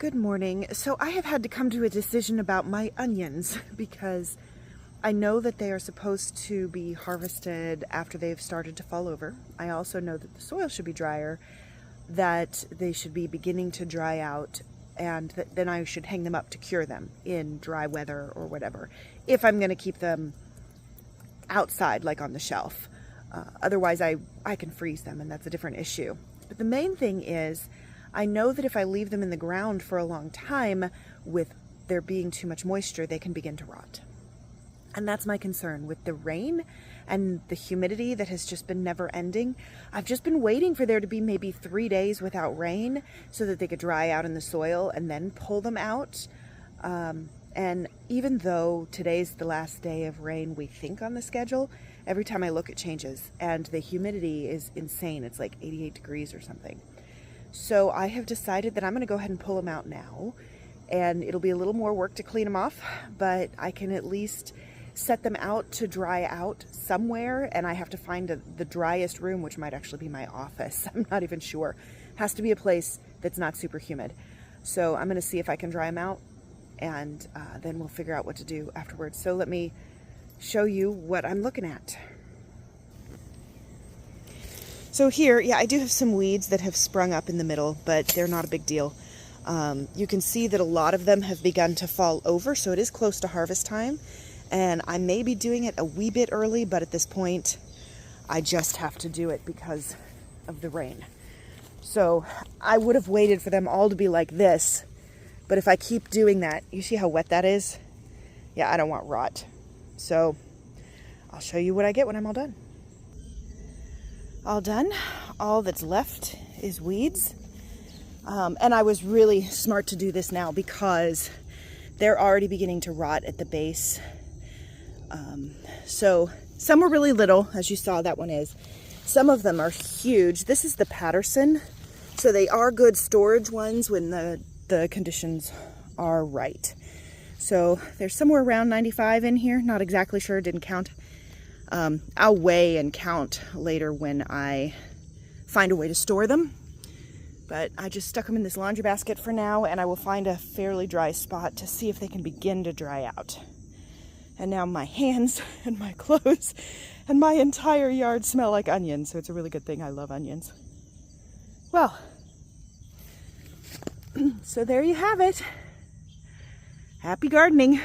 Good morning. So I have had to come to a decision about my onions because I know that they are supposed to be harvested after they've started to fall over. I also know that the soil should be drier, that they should be beginning to dry out, and that then I should hang them up to cure them in dry weather or whatever, if I'm going to keep them outside, like on the shelf. Otherwise, I can freeze them, and that's a different issue. But the main thing is, I know that if I leave them in the ground for a long time, with there being too much moisture, they can begin to rot. And that's my concern with the rain and the humidity that has just been never ending. I've just been waiting for there to be maybe 3 days without rain so that they could dry out in the soil and then pull them out. And even though today's the last day of rain we think on the schedule, every time I look it changes and the humidity is insane. It's like 88 degrees or something. So I have decided that I'm going to go ahead and pull them out now, and it'll be a little more work to clean them off, but I can at least set them out to dry out somewhere, and I have to find the driest room, which might actually be my office. I'm not even sure. Has to be a place that's not super humid. So I'm going to see if I can dry them out, and then we'll figure out what to do afterwards. So let me show you what I'm looking at. So here, yeah, I do have some weeds that have sprung up in the middle, but they're not a big deal. You can see that a lot of them have begun to fall over, so it is close to harvest time. And I may be doing it a wee bit early, but at this point, I just have to do it because of the rain. So I would have waited for them all to be like this, but if I keep doing that, you see how wet that is? Yeah, I don't want rot. So I'll show you what I get when I'm all done. All done. All that's left is weeds. And I was really smart to do this now because they're already beginning to rot at the base. So some were really little, as you saw that one is. Some of them are huge. This is the Patterson. So they are good storage ones when the conditions are right. So there's somewhere around 95 in here. Not exactly sure, didn't count. I'll weigh and count later when I find a way to store them. But I just stuck them in this laundry basket for now, and I will find a fairly dry spot to see if they can begin to dry out. And now my hands and my clothes and my entire yard smell like onions, so it's a really good thing. I love onions. Well, so there you have it. Happy gardening.